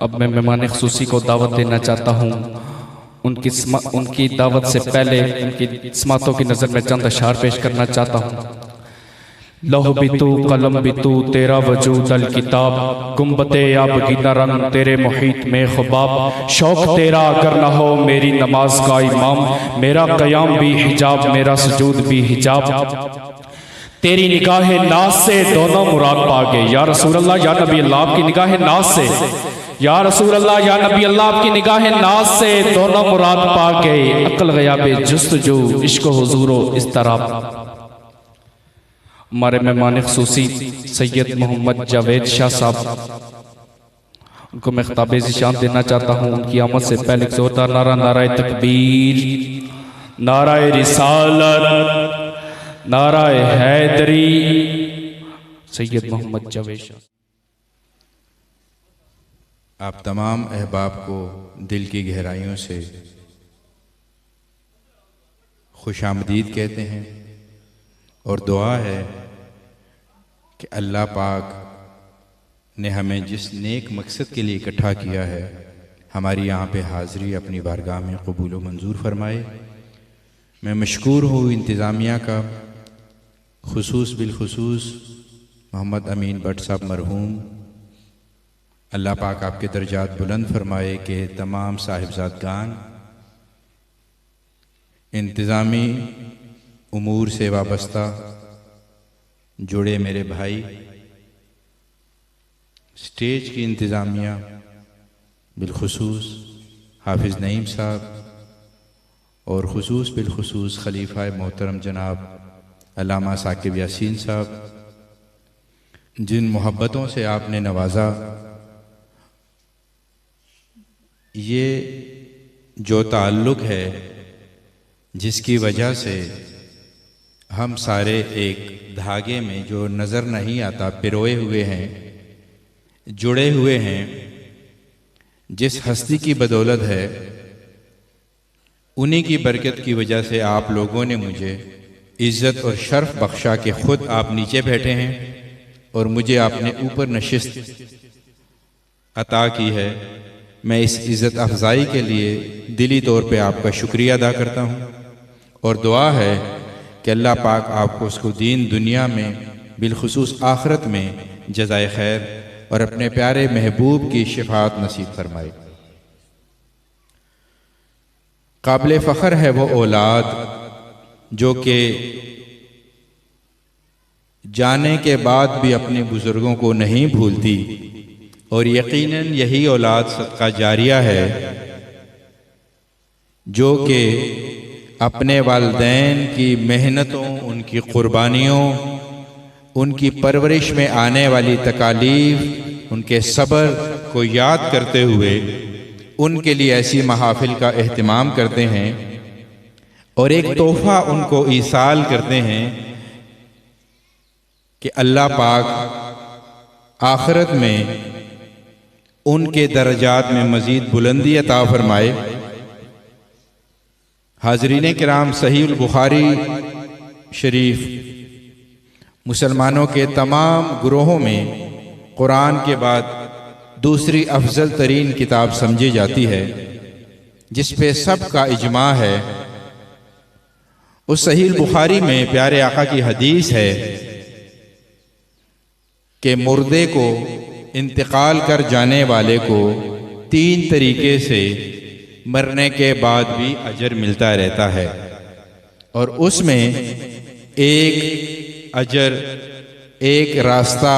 اب میں مہمان خصوصی کو دعوت دینا چاہتا ہوں۔ ان کی دعوت سے پہلے ان کی سماعتوں کی نظر میں چند اشعار پیش کرنا چاہتا ہوں۔ لوح بھی تو قلم بھی تو تیرا وجود الکتاب، گنبد آبگینہ رنگ تیرے محیط میں خباب، شوق تیرا اگر نہ ہو میری نماز کا امام، میرا قیام بھی حجاب میرا سجود بھی حجاب، تیری نگاہ ناز سے دونوں مراد پا گئے۔ یا رسول اللہ یا نبی اللہ آپ کی نگاہ ناز سے، یا رسول اللہ یا نبی اللہ آپ کی نگاہ ناز سے دونوں مراد پا گئے، عقل غیاب جستجو عشق و حضور و اضطراب۔ ہمارے مہمان خصوصی سید محمد جاوید شاہ صاحب، ان کو میں خطاب ذیشان دینا چاہتا ہوں۔ ان کی آمد سے پہلے ایک زوردار نعرہ، نعرہ تکبیر، نعرہ رسالت، نعرہ حیدری۔ سید محمد جاوید شاہ۔ آپ تمام احباب کو دل کی گہرائیوں سے خوش آمدید کہتے ہیں، اور دعا ہے کہ اللہ پاک نے ہمیں جس نیک مقصد کے لیے اکٹھا کیا ہے، ہماری یہاں پہ حاضری اپنی بارگاہ میں قبول و منظور فرمائے۔ میں مشکور ہوں انتظامیہ کا، بالخصوص محمد امین بٹ صاحب مرحوم، اللہ پاک آپ کے درجات بلند فرمائے، کہ تمام صاحبزادگان، انتظامی امور سے وابستہ جڑے میرے بھائی، سٹیج کی انتظامیہ بالخصوص حافظ نعیم صاحب، اور بالخصوص خلیفہ محترم جناب علامہ ثاقب یاسین صاحب، جن محبتوں سے آپ نے نوازا، یہ جو تعلق ہے جس کی وجہ سے ہم سارے ایک دھاگے میں جو نظر نہیں آتا پروئے ہوئے ہیں، جڑے ہوئے ہیں، جس ہستی کی بدولت ہے، انہی کی برکت کی وجہ سے آپ لوگوں نے مجھے عزت اور شرف بخشا کہ خود آپ نیچے بیٹھے ہیں اور مجھے آپ نے اوپر نشست عطا کی ہے۔ میں اس عزت افزائی کے لیے دلی طور پہ آپ کا شکریہ ادا کرتا ہوں، اور دعا ہے کہ اللہ پاک آپ کو اس کو دین دنیا میں بالخصوص آخرت میں جزائے خیر اور اپنے پیارے محبوب کی شفاعت نصیب فرمائے۔ قابل فخر ہے وہ اولاد جو کہ جانے کے بعد بھی اپنے بزرگوں کو نہیں بھولتی، اور یقیناً یہی اولاد صدقہ جاریہ ہے جو کہ اپنے والدین کی محنتوں، ان کی قربانیوں، ان کی پرورش میں آنے والی تکالیف، ان کے صبر کو یاد کرتے ہوئے ان کے لیے ایسی محافل کا اہتمام کرتے ہیں، اور ایک تحفہ ان کو ایصال کرتے ہیں کہ اللہ پاک آخرت میں ان کے درجات میں مزید بلندی عطا فرمائے۔ حاضرین کرام، صحیح البخاری شریف مسلمانوں کے تمام گروہوں میں قرآن کے بعد دوسری افضل ترین کتاب سمجھی جاتی ہے، جس پہ سب کا اجماع ہے۔ اس صحیح البخاری میں پیارے آقا کی حدیث ہے کہ مردے کو، انتقال کر جانے والے کو 3 طریقے سے مرنے کے بعد بھی اجر ملتا رہتا ہے، اور اس میں ایک اجر، ایک راستہ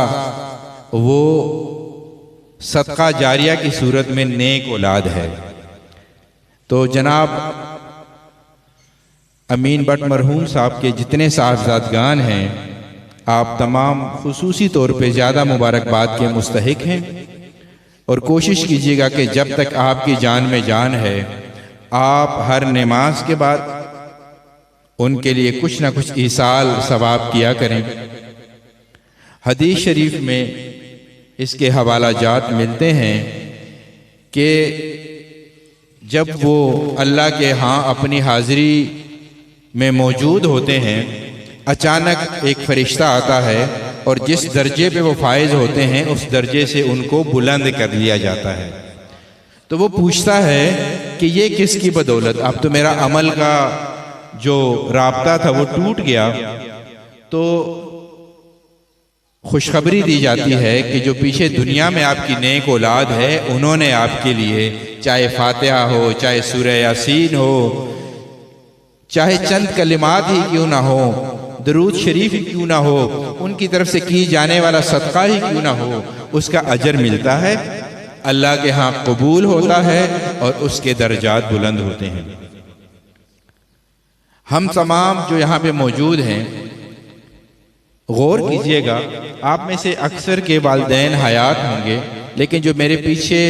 وہ صدقہ جاریہ کی صورت میں نیک اولاد ہے۔ تو جناب امین بٹ مرحوم صاحب کے جتنے صاحبزادگان ہیں، آپ تمام خصوصی طور پہ زیادہ مبارکباد کے مستحق ہیں، اور کوشش کیجیے گا کہ جب تک آپ کی جان میں جان ہے، آپ ہر نماز کے بعد ان کے لیے کچھ نہ کچھ ایصال ثواب کیا کریں۔ حدیث شریف میں اس کے حوالہ جات ملتے ہیں کہ جب وہ اللہ کے ہاں اپنی حاضری میں موجود ہوتے ہیں، اچانک ایک فرشتہ آتا ہے اور جس درجے پہ وہ فائز ہوتے ہیں اس درجے سے ان کو بلند کر لیا جاتا ہے۔ تو وہ پوچھتا ہے کہ یہ کس کی بدولت؟ اب تو میرا عمل کا جو رابطہ تھا وہ ٹوٹ گیا۔ تو خوشخبری دی جاتی ہے کہ جو پیچھے دنیا میں آپ کی نیک اولاد ہے، انہوں نے آپ کے لیے چاہے فاتحہ ہو، چاہے سورہ یاسین ہو، چاہے چند کلمات ہی کیوں نہ ہو، درود شریف ہی کیوں نہ ہو، ان کی طرف سے کی جانے والا صدقہ ہی کیوں نہ ہو، اس کا اجر ملتا ہے، اللہ کے ہاں قبول ہوتا ہے اور اس کے درجات بلند ہوتے ہیں۔ ہم تمام جو یہاں پہ موجود ہیں، غور کیجئے گا، آپ میں سے اکثر کے والدین حیات ہوں گے، لیکن جو میرے پیچھے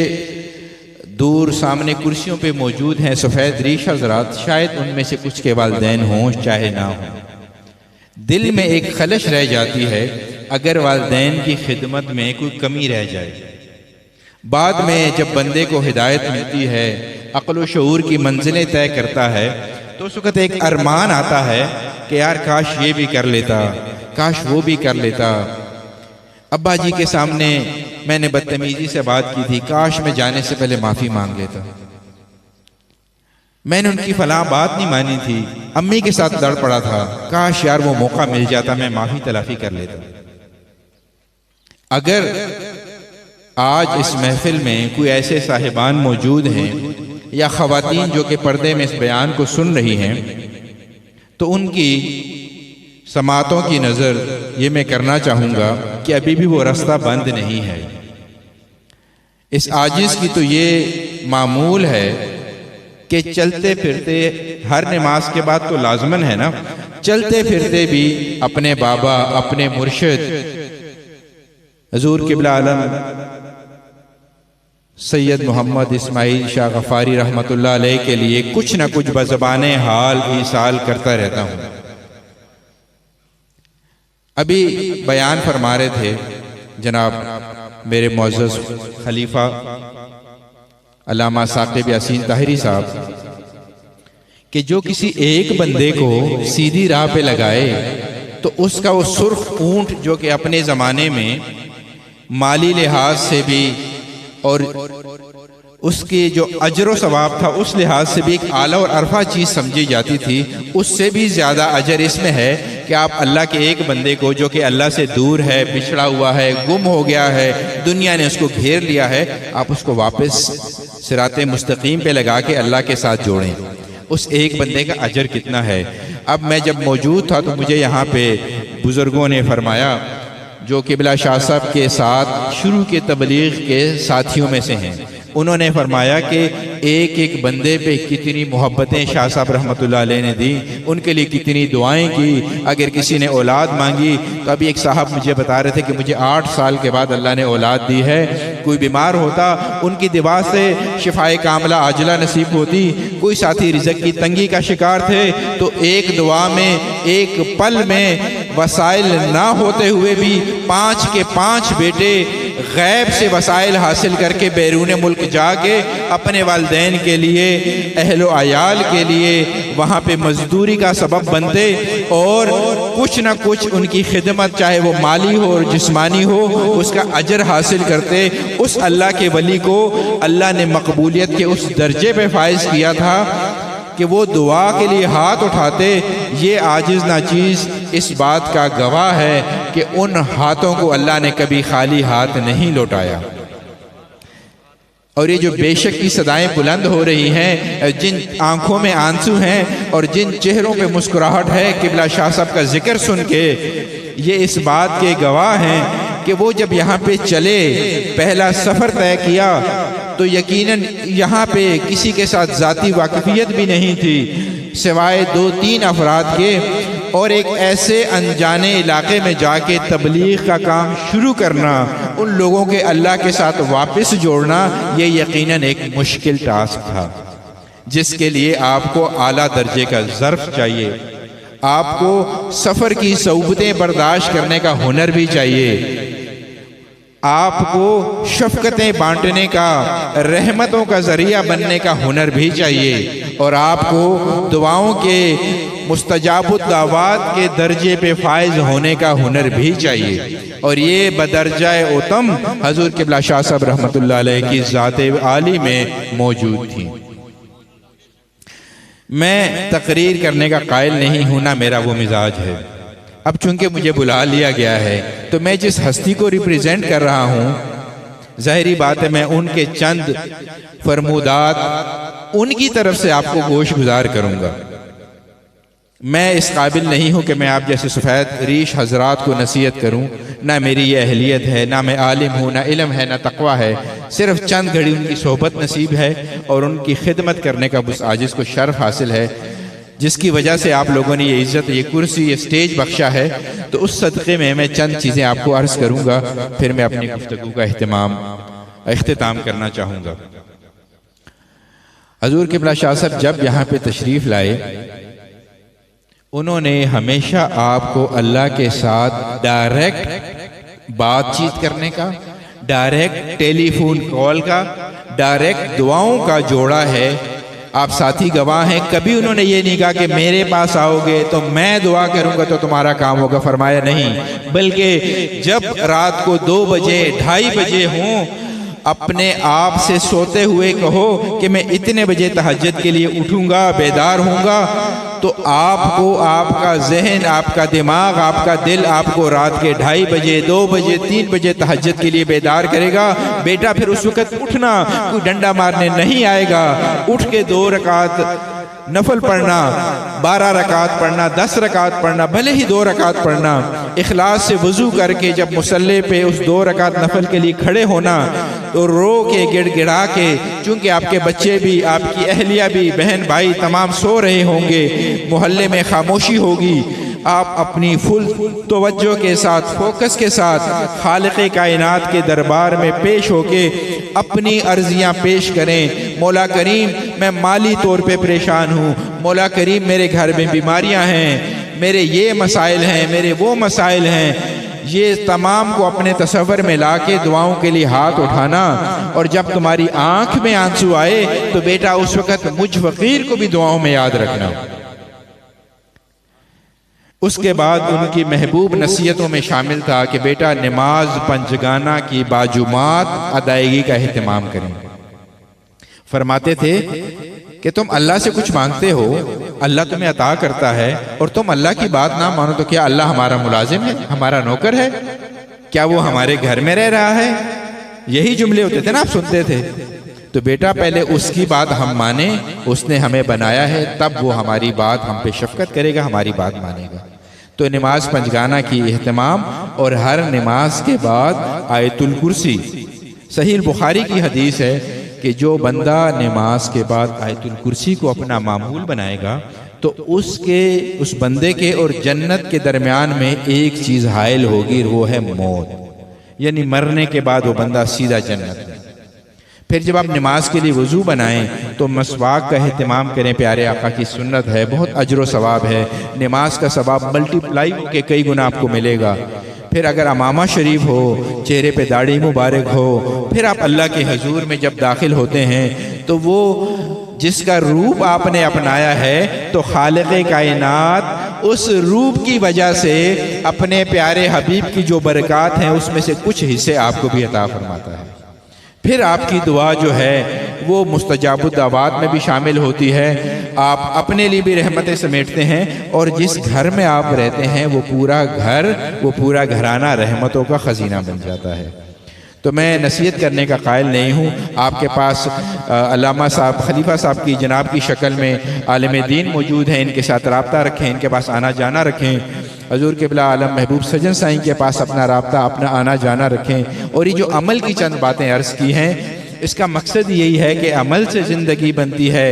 دور سامنے کرسیوں پہ موجود ہیں سفید ریش حضرات، شاید ان میں سے کچھ کے والدین ہوں چاہے نہ ہوں۔ دل میں ایک خلش رہ جاتی ہے اگر والدین کی خدمت میں کوئی کمی رہ جائے۔ بعد میں جب بندے کو ہدایت ملتی ہے، عقل و شعور کی منزلیں طے کرتا ہے، تو اس وقت ایک ارمان آتا ہے کہ یار کاش یہ بھی کر لیتا، کاش وہ بھی کر لیتا۔ ابا جی کے سامنے میں نے بدتمیزی سے بات کی تھی، کاش میں جانے سے پہلے معافی مانگ لیتا۔ میں نے ان کی فلاں بات نہیں مانی تھی، امی کے ساتھ لڑ پڑا تھا، کاش یار وہ موقع مل جاتا، میں معافی تلافی کر لیتا۔ اگر آج اس محفل میں کوئی ایسے صاحبان موجود ہیں یا خواتین جو کہ پردے میں اس بیان کو سن رہی ہیں، تو ان کی سماعتوں کی نظر یہ میں کرنا چاہوں گا کہ ابھی بھی وہ رستہ بند نہیں ہے۔ اس عاجز کی تو یہ معمول ہے کہ چلتے پھرتے، ہر نماز کے بعد تو لازمن ہے نا، چلتے پھرتے بھی اپنے بابا، اپنے مرشد حضور قبلہ عالم سید محمد اسماعیل شاہ غفاری رحمۃ اللہ علیہ کے لیے کچھ نہ کچھ بزبان حال ایصال کرتا رہتا ہوں۔ ابھی بیان فرما رہے تھے جناب میرے معزز خلیفہ علامہ ثاقب یاسین طاہری صاحب کہ جو کسی ایک بندے کو سیدھی راہ پہ لگائے تو اس کا وہ سرخ اونٹ جو کہ اپنے زمانے میں مالی لحاظ سے بھی اور اس کی جو اجر و ثواب تھا اس لحاظ سے بھی ایک اعلیٰ اور عرفہ چیز سمجھی جاتی تھی، اس سے بھی زیادہ اجر اس میں ہے کہ آپ اللہ کے ایک بندے کو جو کہ اللہ سے دور ہے، بچھڑا ہوا ہے، گم ہو گیا ہے، دنیا نے اس کو گھیر لیا ہے، آپ اس کو واپس صراط مستقیم پہ لگا کے اللہ کے ساتھ جوڑیں۔ اس ایک بندے کا اجر کتنا ہے۔ اب میں جب موجود تھا تو مجھے یہاں پہ بزرگوں نے فرمایا جو قبلہ شاہ صاحب کے ساتھ شروع کے تبلیغ کے ساتھیوں میں سے ہیں، انہوں نے فرمایا کہ ایک ایک بندے پہ کتنی محبتیں شاہ صاحب رحمۃ اللہ علیہ نے دی، ان کے لیے کتنی دعائیں کی۔ اگر کسی نے اولاد مانگی تو ابھی ایک صاحب مجھے بتا رہے تھے کہ مجھے 8 سال کے بعد اللہ نے اولاد دی ہے، کوئی بیمار ہوتا ان کی دعا سے شفائے کاملہ عاجلہ نصیب ہوتی، کوئی ساتھی رزق کی تنگی کا شکار تھے تو ایک دعا میں، ایک پل میں وسائل نہ ہوتے ہوئے بھی 5 کے 5 بیٹے غیب سے وسائل حاصل کر کے بیرون ملک جا کے اپنے والدین کے لیے، اہل و عیال کے لیے وہاں پہ مزدوری کا سبب بنتے اور کچھ نہ کچھ ان کی خدمت چاہے وہ مالی ہو اور جسمانی ہو اس کا اجر حاصل کرتے۔ اس اللہ کے ولی کو اللہ نے مقبولیت کے اس درجے پہ فائز کیا تھا کہ وہ دعا کے لیے ہاتھ اٹھاتے۔ یہ عاجز ناچیز اس بات کا گواہ ہے کہ ان ہاتھوں کو اللہ نے کبھی خالی ہاتھ نہیں لوٹایا۔ اور یہ جو بے شک کی صدائیں بلند ہو رہی ہیں، جن آنکھوں میں آنسو ہیں اور جن چہروں پہ مسکراہٹ ہے قبلہ شاہ صاحب کا ذکر سن کے، یہ اس بات کے گواہ ہیں کہ وہ جب یہاں پہ چلے، پہلا سفر طے کیا تو یقیناً یہاں پہ کسی کے ساتھ ذاتی واقفیت بھی نہیں تھی سوائے 2-3 افراد کے، اور ایک ایسے انجانے علاقے میں جا کے تبلیغ کا کام شروع کرنا، ان لوگوں کے اللہ کے ساتھ واپس جوڑنا، یہ یقیناً ایک مشکل ٹاسک تھا جس کے لیے آپ کو اعلیٰ درجے کا ظرف چاہیے، آپ کو سفر کی صعوبتیں برداشت کرنے کا ہنر بھی چاہیے، آپ کو شفقتیں بانٹنے کا، رحمتوں کا ذریعہ بننے کا ہنر بھی چاہیے، اور آپ کو دعاؤں کے مستجاب الدعوات کے درجے پہ فائز ہونے کا ہنر بھی چاہیے۔ اور یہ بدرجہ اتم حضور قبلہ شاہ صاحب رحمۃ اللہ علیہ کی ذات عالی میں موجود تھی۔ میں تقریر کرنے کا قائل نہیں ہوں، نہ میرا وہ مزاج ہے۔ اب چونکہ مجھے بلا لیا گیا ہے تو میں جس ہستی کو ریپریزنٹ کر رہا ہوں، ظاہری بات ہے میں ان کے چند فرمودات ان کی طرف سے آپ کو گوش گزار کروں گا۔ میں اس قابل نہیں ہوں کہ میں آپ جیسے سفید ریش حضرات کو نصیحت کروں، نہ میری یہ اہلیت ہے، نہ میں عالم ہوں، نہ علم ہے، نہ تقویٰ ہے۔ صرف چند گھڑی ان کی صحبت نصیب ہے اور ان کی خدمت کرنے کا اس عاجز کو شرف حاصل ہے، جس کی وجہ سے آپ لوگوں نے یہ عزت، یہ کرسی، یہ سٹیج بخشا ہے۔ تو اس صدقے میں چند چیزیں آپ کو عرض کروں گا، پھر میں اپنی گفتگو کا اختتام کرنا چاہوں گا۔ حضور قبلہ شاہ صاحب جب یہاں پہ تشریف لائے، انہوں نے ہمیشہ آپ کو اللہ کے ساتھ ڈائریکٹ بات چیت کرنے کا، ڈائریکٹ ٹیلی فون کال کا، ڈائریکٹ دعاؤں کا جوڑا ہے۔ آپ ساتھی گواہ ہیں، کبھی انہوں نے یہ نہیں کہا کہ میرے پاس آؤ گے تو میں دعا کروں گا تو تمہارا کام ہوگا، فرمایا نہیں، بلکہ جب رات کو 2 بجے 2:30 بجے ہوں، اپنے آپ سے سوتے ہوئے کہو کہ میں اتنے بجے تہجد کے لیے اٹھوں گا، بیدار ہوں گا، تو آپ کو آپ کا ذہن، آپ کا دماغ، آپ کا دل آپ کو رات کے 2:30 بجے 2 بجے 3 بجے تہجد کے لیے بیدار کرے گا۔ بیٹا پھر اس وقت اٹھنا، کوئی ڈنڈا مارنے نہیں آئے گا، اٹھ کے 2 رکعت نفل پڑھنا، 12 رکعت پڑھنا، 10 رکعت پڑھنا، بھلے ہی 2 رکعت پڑھنا، اخلاص سے وضو کر کے جب مصلی پہ اس 2 رکعت نفل کے لیے کھڑے ہونا تو رو کے گڑ گڑا کے، چونکہ آپ کے بچے بھی، آپ کی اہلیہ بھی، بہن بھائی تمام سو رہے ہوں گے، محلے میں خاموشی ہوگی، آپ اپنی فل توجہ کے ساتھ، فوکس کے ساتھ خالق کائنات کے دربار میں پیش ہو کے اپنی عرضیاں پیش کریں۔ مولا کریم میں مالی طور پہ پریشان ہوں، مولا کریم میرے گھر میں بیماریاں ہیں، میرے یہ مسائل ہیں، میرے وہ مسائل ہیں، یہ تمام کو اپنے تصور میں لا کے دعاؤں کے لیے ہاتھ اٹھانا۔ اور جب تمہاری آنکھ میں آنسو آئے تو بیٹا اس وقت مجھ فقیر کو بھی دعاؤں میں یاد رکھنا۔ اس کے بعد ان کی محبوب نصیحتوں میں شامل تھا کہ بیٹا نماز پنجگانہ کی باجماعت ادائیگی کا اہتمام کریں۔ فرماتے تھے کہ تم اللہ سے کچھ مانگتے ہو، اللہ تمہیں عطا کرتا ہے، اور تم اللہ کی بات نہ مانو تو کیا اللہ ہمارا ملازم ہے، ہمارا نوکر ہے؟ کیا وہ ہمارے گھر میں رہ رہا ہے؟ یہی جملے ہوتے تھے نا، آپ سنتے تھے۔ تو بیٹا پہلے اس کی بات ہم مانیں، اس نے ہمیں بنایا ہے، تب وہ ہماری بات ہم پہ شفقت کرے گا، ہماری بات مانے گا۔ تو نماز پنجگانہ کی اہتمام، اور ہر نماز کے بعد آیت الکرسی۔ صحیح البخاری کی حدیث ہے کہ جو بندہ نماز کے بعد آیت الکرسی کو اپنا معمول بنائے گا تو اس بندے کے اور جنت کے درمیان میں ایک چیز حائل ہوگی، وہ ہے موت، یعنی مرنے کے بعد وہ بندہ سیدھا جنت میں۔ پھر جب آپ نماز کے لیے وضو بنائیں تو مسواک کا اہتمام کریں، پیارے آقا کی سنت ہے، بہت اجر و ثواب ہے، نماز کا ثواب ملٹی پلائی ہو کے کئی گنا آپ کو ملے گا۔ پھر اگر امامہ شریف ہو، چہرے پہ داڑھی مبارک ہو، پھر آپ اللہ کے حضور میں جب داخل ہوتے ہیں تو وہ جس کا روپ آپ نے اپنایا ہے تو خالق کائنات اس روپ کی وجہ سے اپنے پیارے حبیب کی جو برکات ہیں اس میں سے کچھ حصے آپ کو بھی عطا فرماتا ہے۔ پھر آپ کی دعا جو ہے وہ مستجاب الدعوات میں بھی شامل ہوتی ہے، آپ اپنے لیے بھی رحمتیں سمیٹتے ہیں، اور جس گھر میں آپ رہتے ہیں وہ پورا گھرانہ رحمتوں کا خزینہ بن جاتا ہے۔ تو میں نصیحت کرنے کا قائل نہیں ہوں، آپ کے پاس علامہ صاحب، خلیفہ صاحب کی جناب کی شکل میں عالم دین موجود ہیں، ان کے ساتھ رابطہ رکھیں، ان کے پاس آنا جانا رکھیں۔ حضور قبلہ عالم محبوب سجن سائیں کے پاس اپنا رابطہ، اپنا آنا جانا رکھیں۔ اور یہ جو عمل کی چند باتیں عرض کی ہیں، اس کا مقصد یہی ہے کہ عمل سے زندگی بنتی ہے،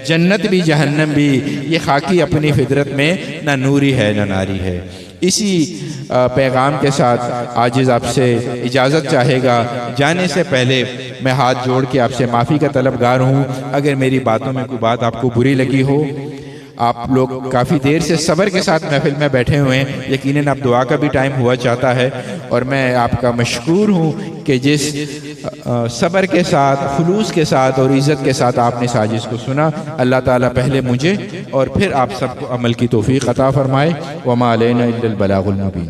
جنت بھی جہنم بھی، یہ خاکی اپنی فطرت میں نہ نوری ہے نہ ناری ہے۔ اسی پیغام کے ساتھ عاجز آپ سے اجازت چاہے گا۔ جانے سے پہلے میں ہاتھ جوڑ کے آپ سے معافی کا طلبگار ہوں، اگر میری باتوں میں کوئی بات آپ کو بری لگی ہو۔ آپ لوگ کافی دیر سے صبر کے ساتھ محفل میں بیٹھے ہوئے ہیں، یقیناً اب دعا کا بھی ٹائم ہوا چاہتا ہے، اور میں آپ کا مشکور ہوں کہ جس صبر کے ساتھ، خلوص کے ساتھ اور عزت کے ساتھ آپ نے ساجز کو سنا۔ اللہ تعالیٰ پہلے مجھے اور پھر آپ سب کو عمل کی توفیق عطا فرمائے۔ وما علینا الا البلاغ المبین۔